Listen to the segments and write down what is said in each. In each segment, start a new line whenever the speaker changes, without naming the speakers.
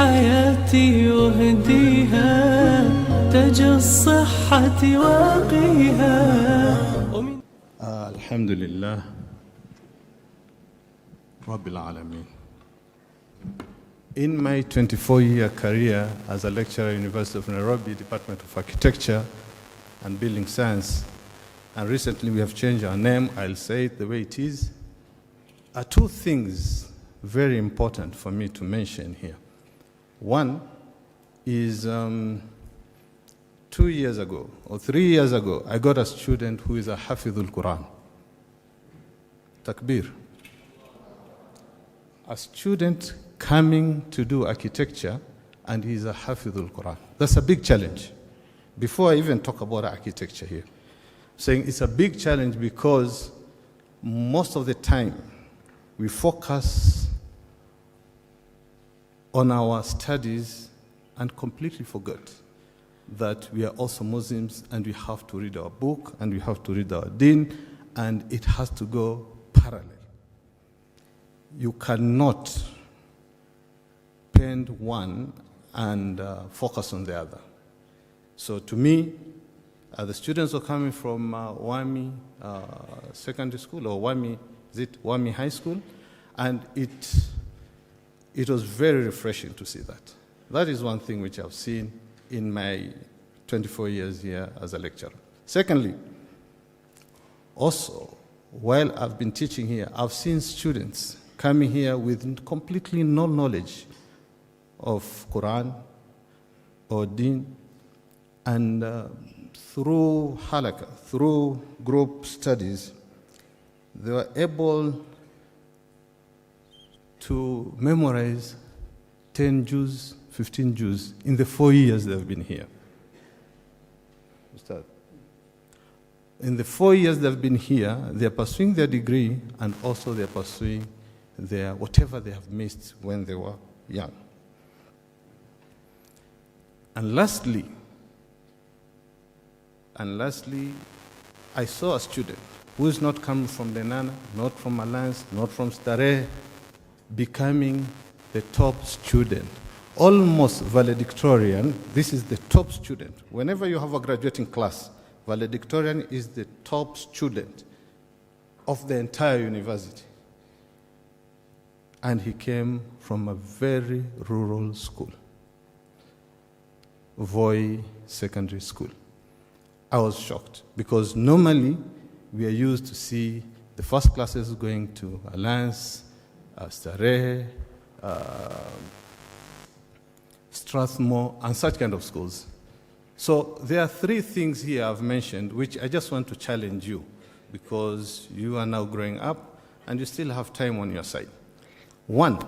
حياتي واهديها تاج الصحة واقيها.
الحمد لله رب العالمين. In my 24-year career as a lecturer at University of Nairobi, Department of Architecture and Building Science, and recently we have changed our name, I'll say it the way it is, are two things very important for me to mention here. One is 2 years ago, or 3 years ago, I got a student who is a Hafidhul Quran. Takbir. A student coming to do architecture, and he's a Hafidhul Quran. That's a big challenge. Before I even talk about architecture here, saying it's a big challenge because most of the time we focus on our studies and completely forgot that we are also Muslims and we have to read our book and we have to read our deen, and it has to go parallel. You cannot pend one and focus on the other. So to me, the students are coming from Wami Secondary School, or Wami, is it Wami High School? And it was very refreshing to see that. That is one thing which I've seen in my 24 years here as a lecturer. Secondly, also, while I've been teaching here, I've seen students coming here with completely no knowledge of Quran or Deen, and through halakha, through group studies, they were able to memorize 10 Jews, 15 Jews in the 4 years they've been here. In the 4 years they've been here, they're pursuing their degree and also they're pursuing their whatever they have missed when they were young. And lastly, I saw a student who is not coming from Lenana, not from Alliance, not from Stare, becoming the top student. Almost valedictorian, this is the top student. Whenever you have a graduating class, valedictorian is the top student of the entire university. And he came from a very rural school, Voi Secondary School. I was shocked because normally we are used to see the first classes going to Alliance, Stare, Strathmore, and such kind of schools. So there are three things here I've mentioned which I just want to challenge you, because you are now growing up and you still have time on your side. One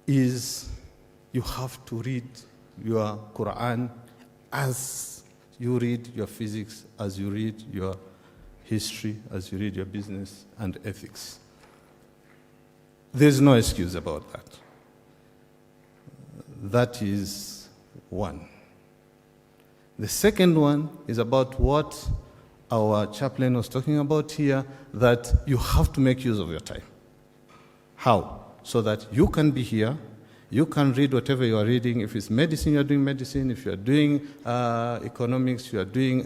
is you have to read your Quran as you read your physics, as you read your history, as you read your business and ethics. There's no excuse about that. That is one. The second one is about what our chaplain was talking about here, that you have to make use of your time. How? So that you can be here, you can read whatever you are reading. If it's medicine, you're doing medicine. If you're doing economics, you are doing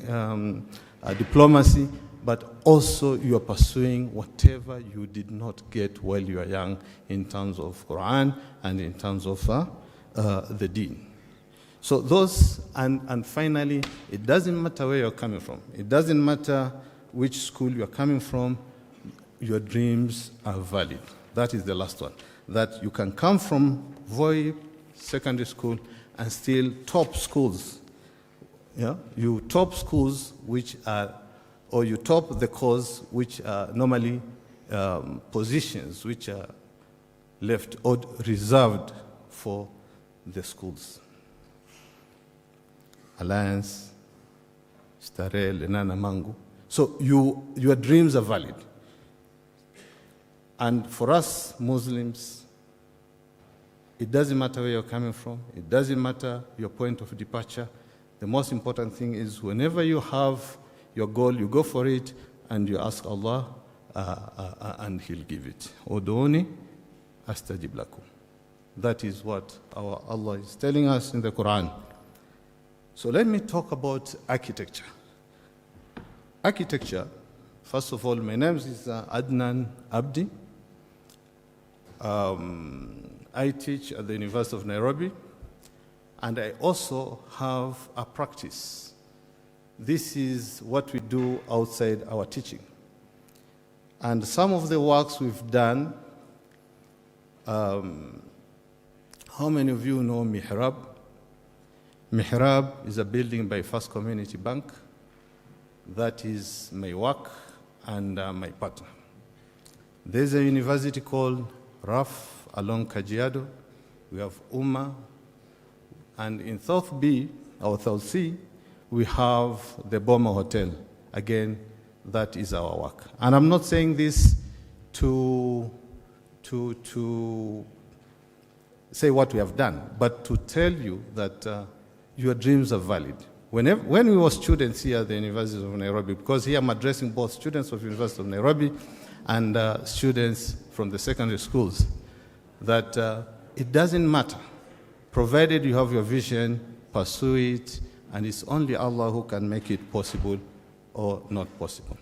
diplomacy. But also you are pursuing whatever you did not get while you are young in terms of Quran and in terms of the deen. So those, and finally, it doesn't matter where you're coming from. It doesn't matter which school you're coming from. Your dreams are valid. That is the last one. That you can come from Voi Secondary School and still top schools. Yeah? You top schools which are, or you top the course which are normally positions which are left or reserved for the schools. Alliance, Stare, Lenana, Mangu. So your dreams are valid. And for us Muslims, it doesn't matter where you're coming from. It doesn't matter your point of departure. The most important thing is whenever you have your goal, you go for it and you ask Allah and He'll give it. Uduni astajib lakum. That is what our Allah is telling us in the Quran. So let me talk about architecture. Architecture, first of all, my name is Adnan Abdi. I teach at the University of Nairobi, and I also have a practice. This is what we do outside our teaching. And some of the works we've done, how many of you know Mihrab? Mihrab is a building by First Community Bank. That is my work and my partner. There's a university called RAF along Kajiado. We have Umma. And in South B, or South C, we have the Boma Hotel. Again, that is our work. And I'm not saying this to say what we have done, but to tell you that your dreams are valid. When we were students here at the University of Nairobi, because here I'm addressing both students of the University of Nairobi and students from the secondary schools, that it doesn't matter. Provided you have your vision, pursue it, and it's only Allah who can make it possible or not possible.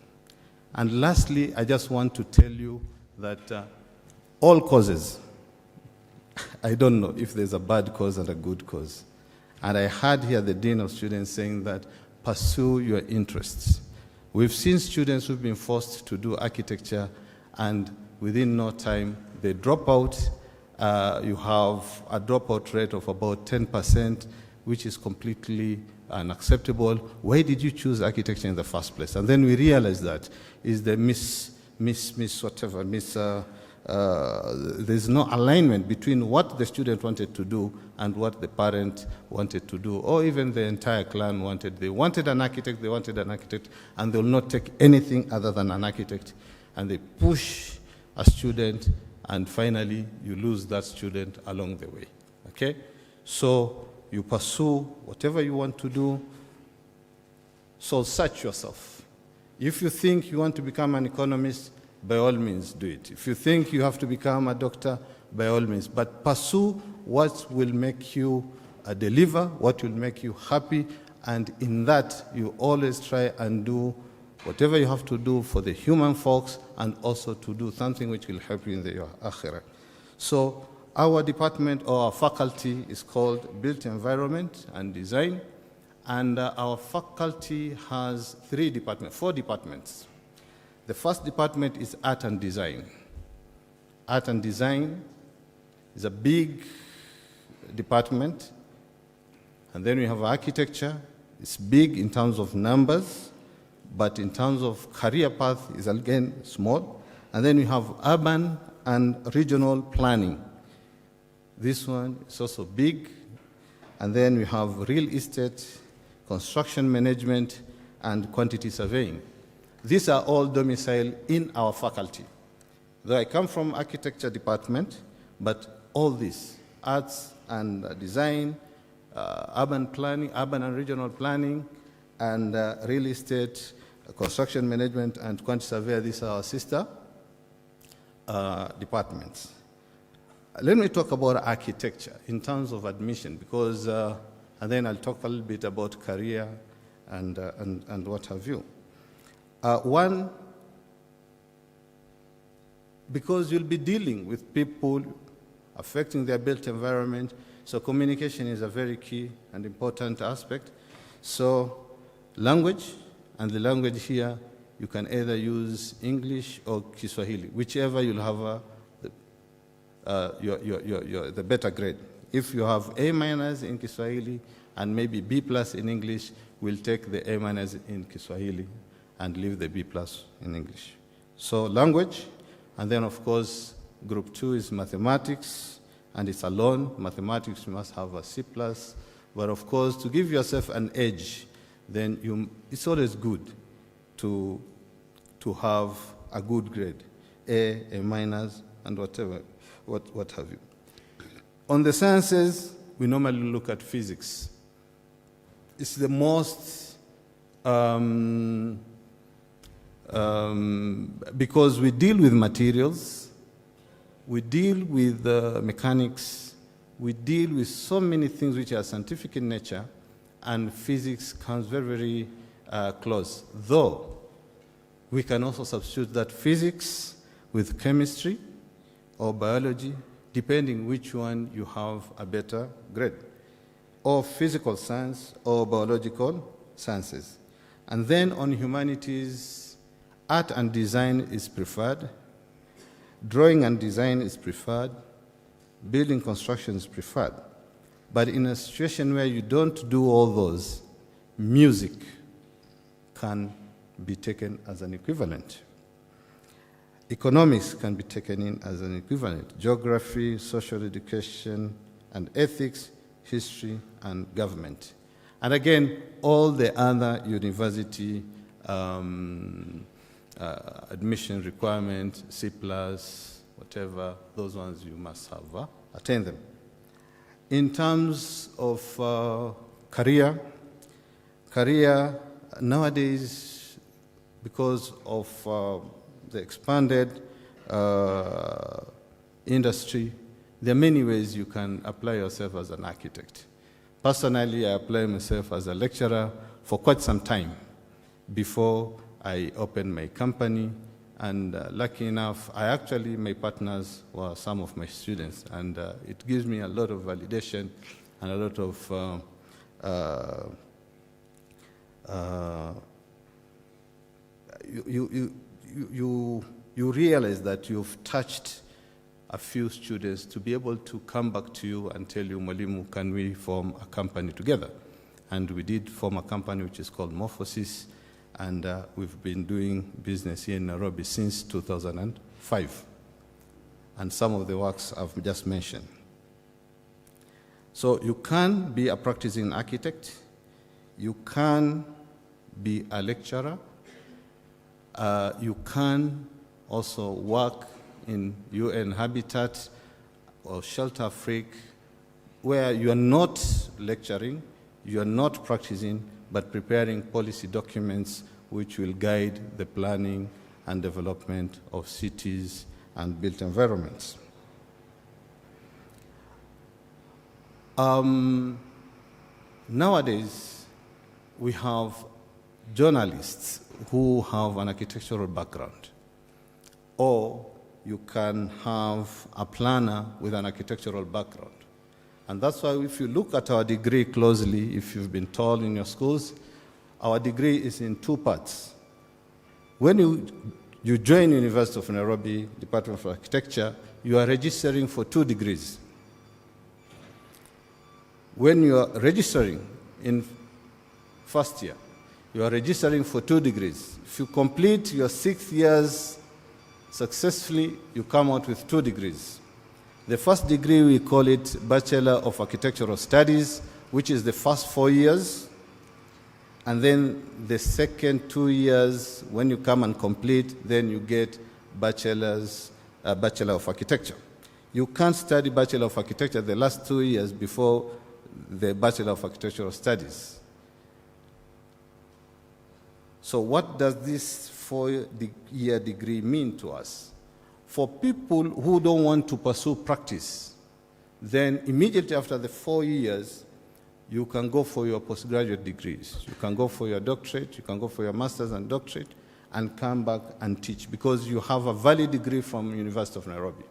And lastly, I just want to tell you that all causes, I don't know if there's a bad cause and a good cause. And I heard here the Dean of Students saying that pursue your interests. We've seen students who've been forced to do architecture, and within no time, they drop out. You have a dropout rate of about 10%, which is completely unacceptable. Why did you choose architecture in the first place? And then we realized that is the there's no alignment between what the student wanted to do and what the parent wanted to do, or even the entire clan wanted. They wanted an architect, and they will not take anything other than an architect. And they push a student, and finally you lose that student along the way. Okay? So you pursue whatever you want to do. So search yourself. If you think you want to become an economist, by all means do it. If you think you have to become a doctor, by all means. But pursue what will make you deliver, what will make you happy, and in that you always try and do whatever you have to do for the human folks, and also to do something which will help you in your akhirah. So our department or our faculty is called Built Environment and Design, and our faculty has four departments. The first department is Art and Design. Art and Design is a big department. And then we have Architecture. It's big in terms of numbers, but in terms of career path is again small. And then we have Urban and Regional Planning. This one is also big. And then we have Real Estate, Construction Management, and Quantity Surveying. These are all domiciled in our faculty. Though I come from Architecture department, but all this, Arts and Design, Urban Planning, Urban and Regional Planning, and Real Estate, Construction Management, and Quantity Survey, these are our sister departments. Let me talk about architecture in terms of admission, because, and then I'll talk a little bit about career and what have you. One, because you'll be dealing with people affecting their built environment, so communication is a very key and important aspect. So language, and the language here, you can either use English or Kiswahili, whichever you'll have the better grade. If you have A- in Kiswahili and maybe B+ in English, we'll take the A- in Kiswahili and leave the B+ in English. So language, and then of course, group 2 is mathematics, and it's alone. Mathematics, you must have a C+, but of course, to give yourself an edge, then it's always good to have a good grade, A-, and whatever, what have you. On the sciences, we normally look at physics. It's the most because we deal with materials, we deal with mechanics, we deal with so many things which are scientific in nature, and physics comes very, very close. Though we can also substitute that physics with chemistry or biology, depending which one you have a better grade, or physical science or biological sciences. And then on humanities, art and design is preferred, drawing and design is preferred, building construction is preferred. But in a situation where you don't do all those, music can be taken as an equivalent. Economics can be taken in as an equivalent. Geography, social education, and ethics, history, and government. And again, all the other university admission requirements, C+, whatever, those ones you must have attained them. In terms of career nowadays, because of the expanded industry, there are many ways you can apply yourself as an architect. Personally, I applied myself as a lecturer for quite some time before I opened my company. And lucky enough, my partners were some of my students. And it gives me a lot of validation and a lot of you realize that you've touched a few students to be able to come back to you and tell you, Mwalimu, can we form a company together? And we did form a company which is called Morphosis, and we've been doing business here in Nairobi since 2005. And some of the works I've just mentioned. So you can be a practicing architect, you can be a lecturer, you can also work in UN Habitat or Shelter Freak, where you are not lecturing, you are not practicing, but preparing policy documents which will guide the planning and development of cities and built environments. Nowadays, we have journalists who have an architectural background, or you can have a planner with an architectural background. And that's why if you look at our degree closely, if you've been told in your schools, our degree is in two parts. When you join University of Nairobi Department of Architecture, you are registering for 2 degrees. When you are registering in first year, you are registering for 2 degrees. If you complete your 6 years successfully, you come out with 2 degrees. The first degree, we call it Bachelor of Architectural Studies, which is the first 4 years. And then the second 2 years, when you come and complete, then you get Bachelor of Architecture. You can't study Bachelor of Architecture the last 2 years before the Bachelor of Architectural Studies. So what does this 4-year degree mean to us? For people who don't want to pursue practice, then immediately after the 4 years, you can go for your postgraduate degrees. You can go for your doctorate, you can go for your master's and doctorate, and come back and teach, because you have a valid degree from University of Nairobi.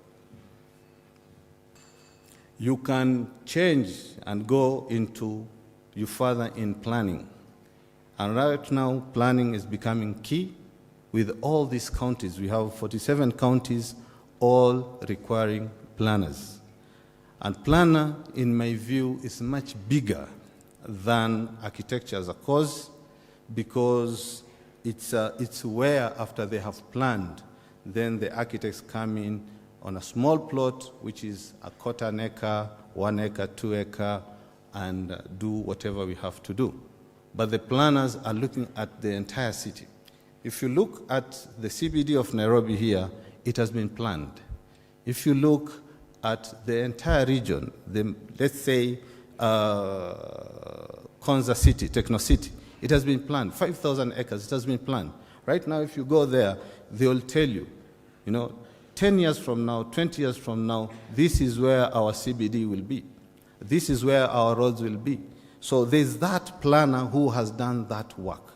You can change and go into you further in planning. And right now, planning is becoming key with all these counties. We have 47 counties, all requiring planners. And planner, in my view, is much bigger than architecture as a cause, because it's where, after they have planned, then the architects come in on a small plot, which is a 1/4 acre, 1 acre, 2 acre, and do whatever we have to do. But the planners are looking at the entire city. If you look at the CBD of Nairobi here, it has been planned. If you look at the entire region, let's say Konza City, Techno City, it has been planned. 5,000 acres, it has been planned. Right now, if you go there, they will tell you, 10 years from now, 20 years from now, this is where our CBD will be. This is where our roads will be. So there's that planner who has done that work.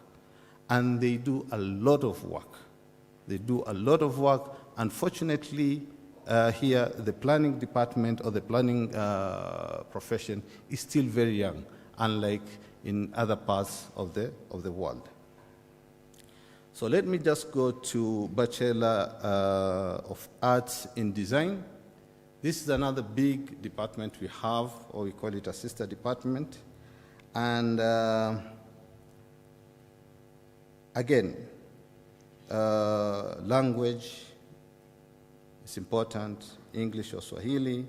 And they do a lot of work. They do a lot of work. Unfortunately, here, the planning department or the planning profession is still very young, unlike in other parts of the world. So let me just go to Bachelor of Arts in Design. This is another big department we have, or we call it a sister department. And again, language is important, English or Swahili,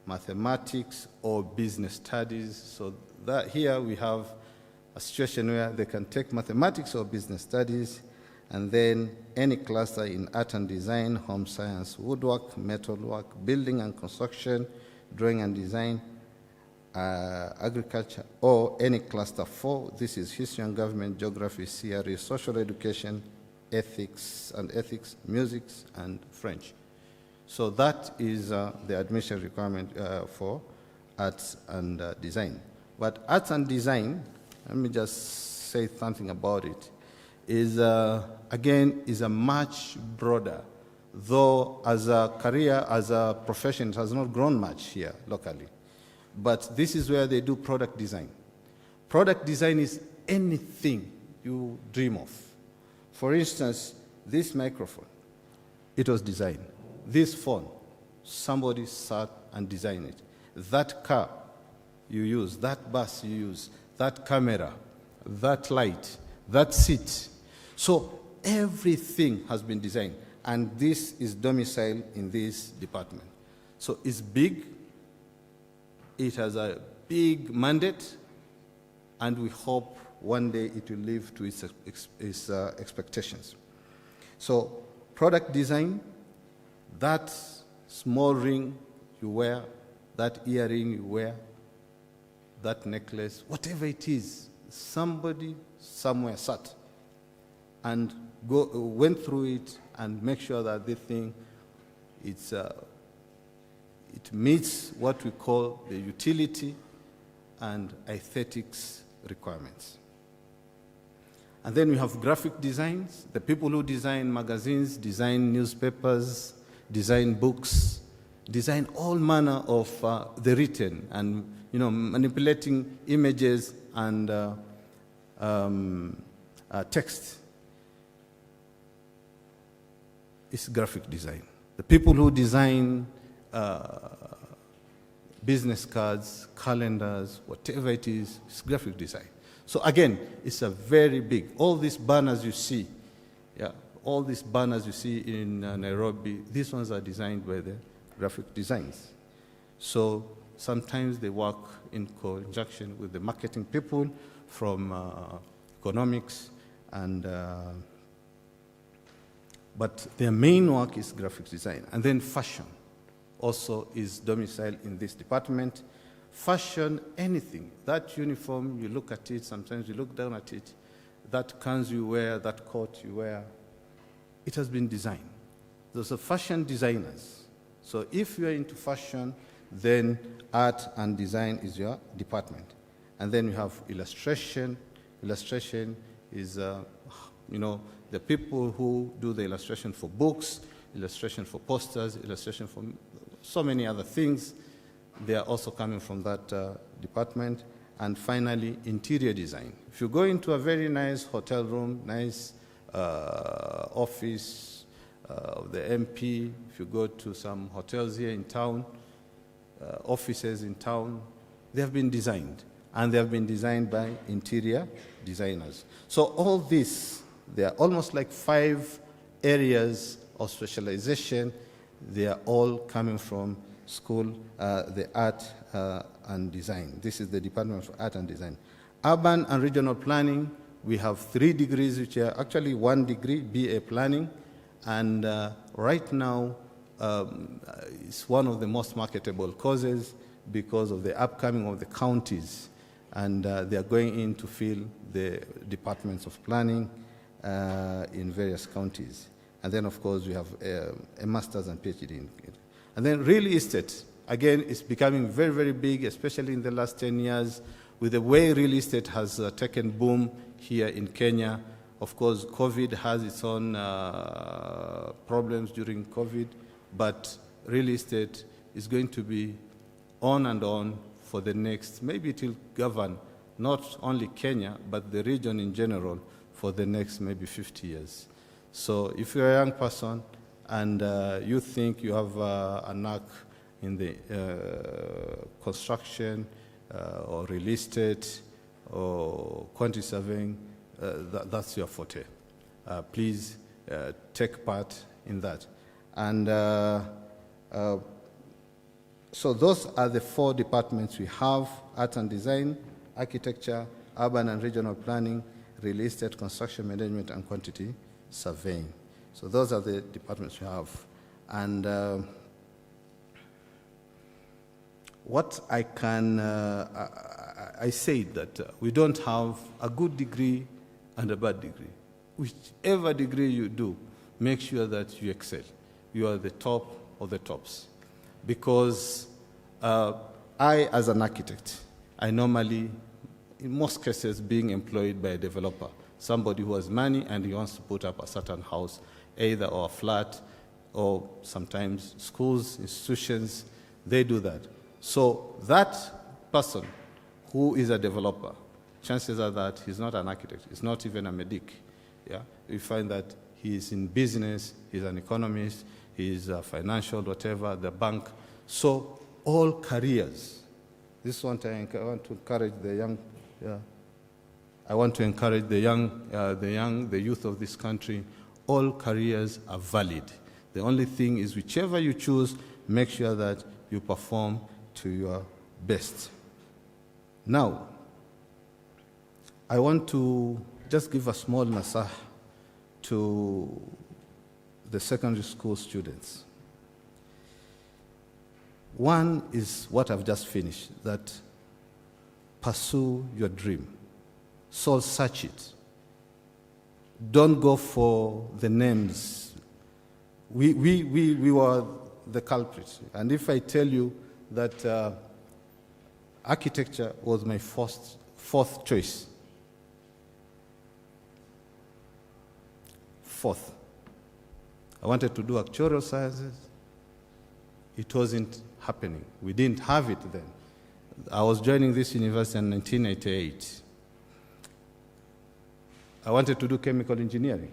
mathematics or business studies. So that here we have a situation where they can take mathematics or business studies, and then any cluster in art and design, home science, woodwork, metalwork, building and construction, drawing and design, agriculture, or any cluster 4. This is history and government, geography, CRE, social education, ethics, music, and French. So that is the admission requirement for arts and design. But arts and design, let me just say something about it, is again, is a much broader, though as a career, as a profession, it has not grown much here locally. But this is where they do product design. Product design is anything you dream of. For instance, this microphone, it was designed. This phone, somebody sat and designed it. That car you use, that bus you use, that camera, that light, that seat. So everything has been designed, and this is domiciled in this department. So it's big, it has a big mandate, and we hope one day it will live to its expectations. So product design, that small ring you wear, that earring you wear, that necklace, whatever it is, somebody somewhere sat and went through it and make sure that this thing, it meets what we call the utility and aesthetics requirements. And then we have graphic designs, the people who design magazines, design newspapers, design books, design all manner of the written and manipulating images and text. It's graphic design. The people who design business cards, calendars, whatever it is, it's graphic design. So again, it's a very big, all these banners you see, all these banners you see in Nairobi, these ones are designed by the graphic designs. So sometimes they work in conjunction with the marketing people from economics, and but their main work is graphic design. And then fashion also is domiciled in this department. Fashion, anything, that uniform, you look at it, sometimes you look down at it, that kanzu you wear, that coat you wear, it has been designed. Those are fashion designers. So if you're into fashion, then art and design is your department. And then you have illustration. Illustration is, the people who do the illustration for books, illustration for posters, illustration for so many other things. They are also coming from that department. And finally, interior design. If you go into a very nice hotel room, nice office of the MP, if you go to some hotels here in town, offices in town, they have been designed. And they have been designed by interior designers. So all this, they are almost like 5 areas of specialization. They are all coming from school, the art and design. This is the Department of Art and Design. Urban and regional planning, we have 3 degrees, which are actually 1 degree, BA planning. And right now, it's one of the most marketable courses because of the upcoming of the counties. And they are going in to fill the departments of planning in various counties. And then, of course, we have a master's and PhD in it. And then real estate. again, it's becoming very, very big, especially in the last 10 years, with the way real estate has taken boom here in Kenya. Of course, COVID has its own problems during COVID, but real estate is going to be on and on for the next, maybe it will govern not only Kenya, but the region in general for the next maybe 50 years. So if you're a young person and you think you have a knack in the construction or real estate or quantity surveying, that's your forte. Please take part in that. And so those are the 4 departments we have: art and design, architecture, urban and regional planning, real estate, construction management, and quantity surveying. So those are the departments we have. And what I can, I say that we don't have a good degree and a bad degree. Whichever degree you do, make sure that you excel. You are the top of the tops. Because I, as an architect, I normally, in most cases, being employed by a developer, somebody who has money and he wants to put up a certain house, either or a flat, or sometimes schools, institutions, they do that. So that person who is a developer, chances are that he's not an architect, he's not even a medic. Yeah? You find that he's in business, he's an economist, he's a financial, whatever, the bank. So all careers. This one I want to encourage the young. Yeah, I want to encourage the youth of this country. All careers are valid. The only thing is, whichever you choose, make sure that you perform to your best. Now, I want to just give a small nasah to the secondary school students. One is what I've just finished, that pursue your dream. Soul search it. Don't go for the names. We were the culprits. And if I tell you that architecture was my fourth choice. Fourth. I wanted to do actuarial sciences. It wasn't happening. We didn't have it then. I was joining this university in 1988. I wanted to do chemical engineering.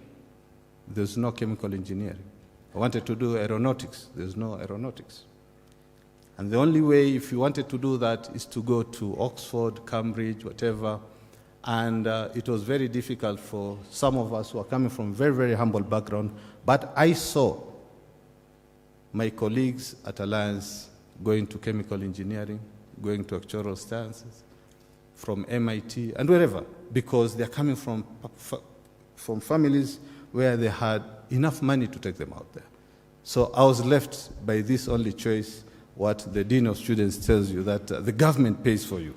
There's no chemical engineering. I wanted to do aeronautics. There's no aeronautics. And the only way, if you wanted to do that, is to go to Oxford, Cambridge, whatever. And it was very difficult for some of us who are coming from very, very humble background. But I saw my colleagues at Alliance going to chemical engineering, going to actuarial sciences, from MIT and wherever, because they're coming from families where they had enough money to take them out there. So I was left by this only choice, what the Dean of Students tells you, that the government pays for you.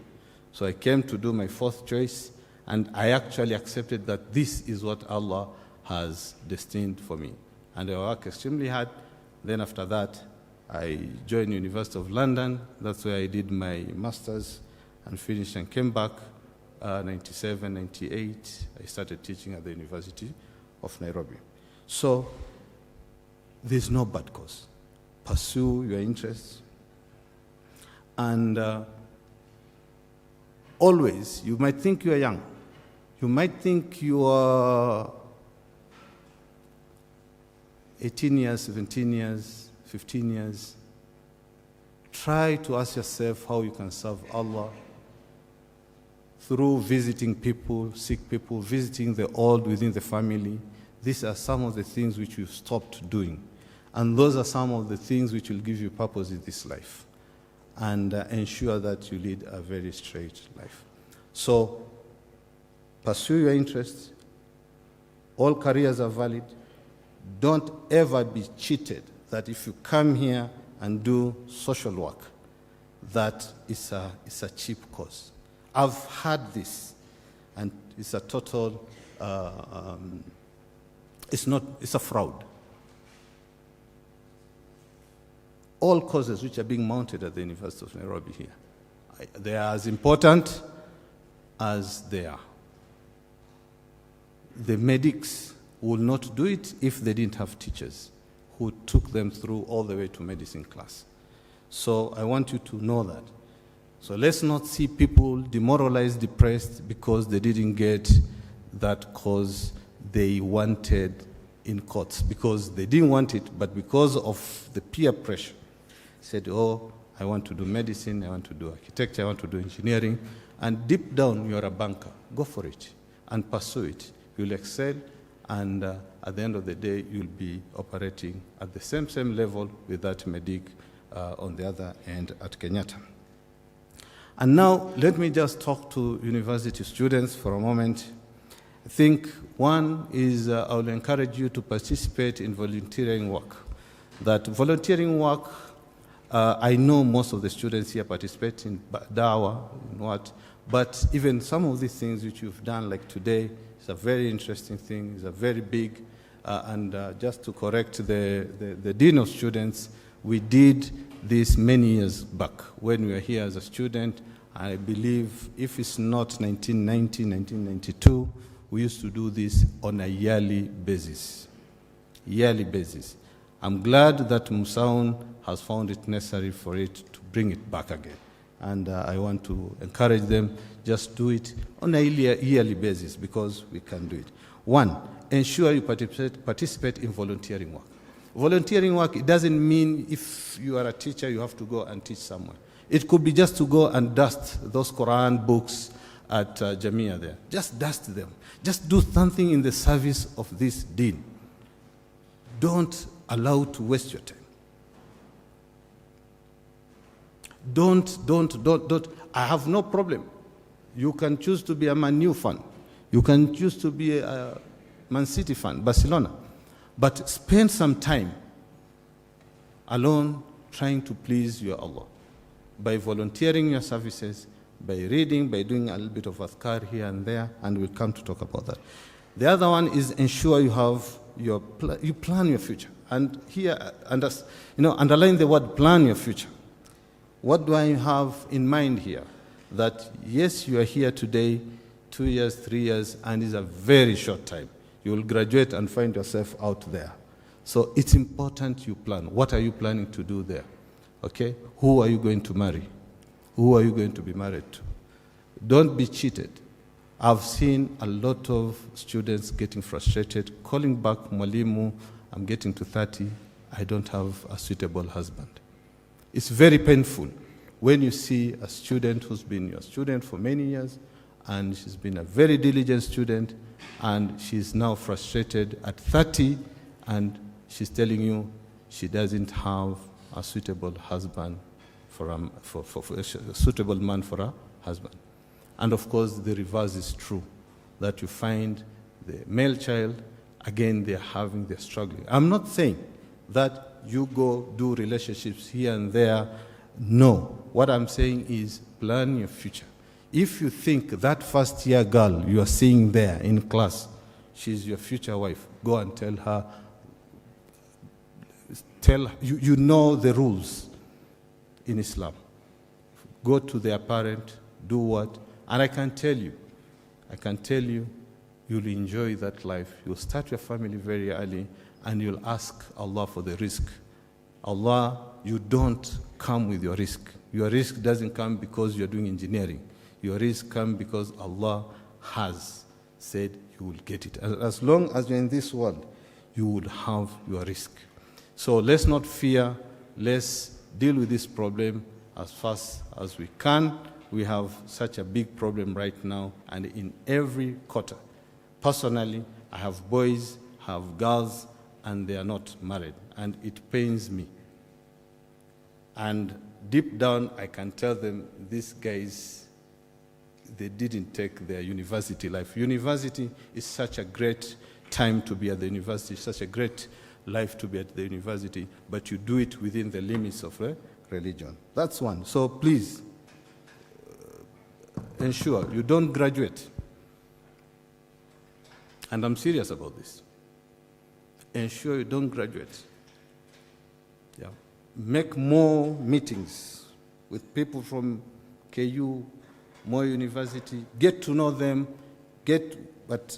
So I came to do my fourth choice, and I actually accepted that this is what Allah has destined for me. And I worked extremely hard. Then after that, I joined University of London. That's where I did my master's and finished and came back 97, 98. I started teaching at the University of Nairobi. So there's no bad cause. Pursue your interests. And always, you might think you are young. You might think you are 18 years, 17 years, 15 years. Try to ask yourself how you can serve Allah through visiting people, sick people, visiting the old within the family. These are some of the things which you've stopped doing. And those are some of the things which will give you purpose in this life and ensure that you lead a very straight life. So, pursue your interests. All careers are valid. Don't ever be cheated that if you come here and do social work, that it's a cheap course. I've had this, and it's a total, it's a fraud. all courses which are being mounted at the University of Nairobi here. They are as important as they are. The medics would not do it if they didn't have teachers who took them through all the way to medicine class. So I want you to know that. So let's not see people demoralized, depressed because they didn't get that course they wanted in courts, because they didn't want it, but because of the peer pressure, said, oh, I want to do medicine, I want to do architecture, I want to do engineering, and deep down you're a banker. Go for it and pursue it. You'll excel, and at the end of the day, you'll be operating at the same level with that medic on the other end at Kenyatta. And now, let me just talk to university students for a moment. I think one is I will encourage you to participate in volunteering work. That volunteering work, I know most of the students here participate in Dawa, but even some of these things which you've done, like today, is a very interesting thing, it's a very big, and just to correct the Dean of Students, we did this many years back when we were here as a student. I believe if it's not 1990, 1992, we used to do this on a yearly basis. Yearly basis. I'm glad that Musaun has found it necessary for it to bring it back again. And I want to encourage them, just do it on a yearly basis because we can do it. One, ensure you participate in volunteering work. Volunteering work, it doesn't mean if you are a teacher, you have to go and teach someone. It could be just to go and dust those Quran books at Jamia there. Just dust them. Just do something in the service of this deen. Don't allow to waste your time. Don't. I have no problem. You can choose to be a Man U fan. You can choose to be a Man City fan, Barcelona. But spend some time alone trying to please your Allah by volunteering your services, by reading, by doing a little bit of adhkar here and there, and we'll come to talk about that. The other one is ensure you have you plan your future. And here, underline the word plan your future. What do I have in mind here? That yes, you are here today, 2 years, 3 years, and it's a very short time. You will graduate and find yourself out there. So it's important you plan. What are you planning to do there? Okay? Who are you going to marry? Who are you going to be married to? Don't be cheated. I've seen a lot of students getting frustrated, calling back, Mwalimu, I'm getting to 30, I don't have a suitable husband. It's very painful when you see a student who's been your student for many years, and she's been a very diligent student, and she's now frustrated at 30, and she's telling you she doesn't have a suitable husband for a suitable man for a husband. And of course, the reverse is true, that you find the male child, again, they're struggling. I'm not saying that you go do relationships here and there. No. What I'm saying is plan your future. If you think that first year girl you are seeing there in class, she's your future wife, go and tell her, you know the rules in Islam. Go to their parent, do what? And I can tell you, you'll enjoy that life. You'll start your family very early, and you'll ask Allah for the risk. Allah, you don't come with your risk. Your risk doesn't come because you're doing engineering. Your risk comes because Allah has said you will get it. As long as you're in this world, you would have your risk. So let's not fear. Let's deal with this problem as fast as we can. We have such a big problem right now, and in every quarter. Personally, I have boys, I have girls, and they are not married, and it pains me. And deep down, I can tell them, these guys, they didn't take their university life. University is such a great time to be at the university, such a great life to be at the university, but you do it within the limits of religion. That's one. So please, ensure you don't graduate. And I'm serious about this. Ensure you don't graduate. Yeah. make more meetings with people from KU, more university, get to know them, but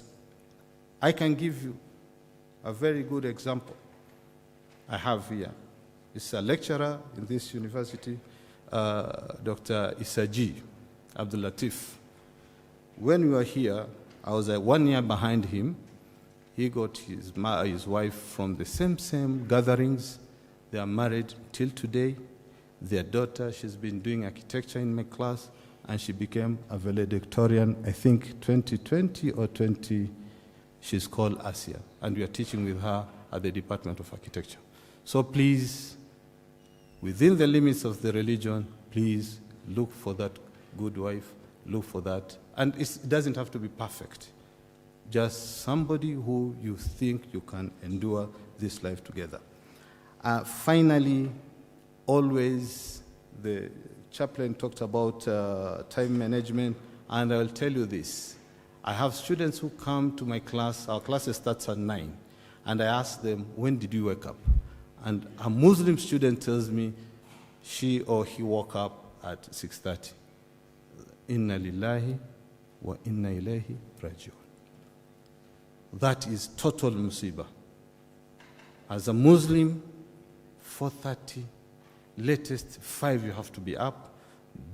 I can give you a very good example I have here. It's a lecturer in this university, Dr. Isaji Abdul Latif. When we were here, I was 1 year behind him. He got his wife from the same gatherings. They are married till today. Their daughter, she's been doing architecture in my class, and she became a valedictorian, I think 2020 or 20, she's called Asia, and we are teaching with her at the Department of Architecture. So please, within the limits of the religion, please look for that good wife, look for that. And it doesn't have to be perfect. Just somebody who you think you can endure this life together. Finally, always the chaplain talked about time management, and I will tell you this. I have students who come to my class. Our class starts at 9, and I ask them, when did you wake up? And a Muslim student tells me she or he woke up at 6:30. Inna lillahi wa inna ilayhi raji'un. That is total musibah. As a Muslim, 4:30, latest 5 you have to be up,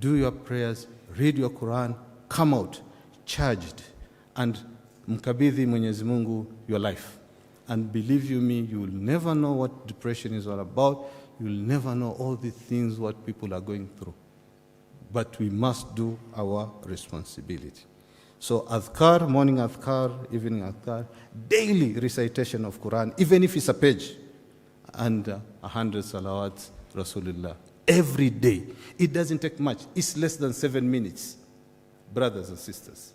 do your prayers, read your Quran, come out charged, and mkabidhi Mwenyezi Mungu your life. And believe you me, you will never know what depression is all about. You will never know all the things what people are going through. But we must do our responsibility. So adhkar, morning adhkar, evening adhkar, daily recitation of Quran, even if it's a page, and 100 salawats, Rasulullah, every day. It doesn't take much. It's less than 7 minutes, brothers and sisters.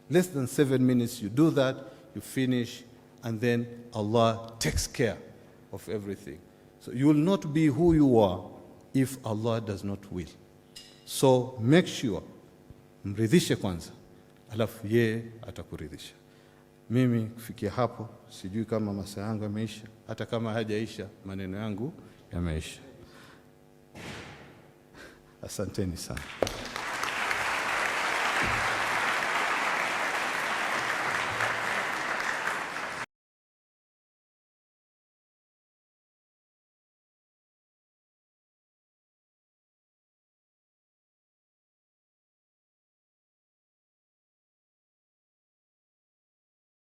Less than 7 minutes, you do that, you finish, and then Allah takes care of everything. So you will not be who you are if Allah does not will. So make sure, mridhishe kwanza, alafu yeye atakuridhisha. Mimi kufikia hapo, sijui kama masaa yangu yameisha, hata kama hajaisha, maneno yangu yameisha. Asanteni sana.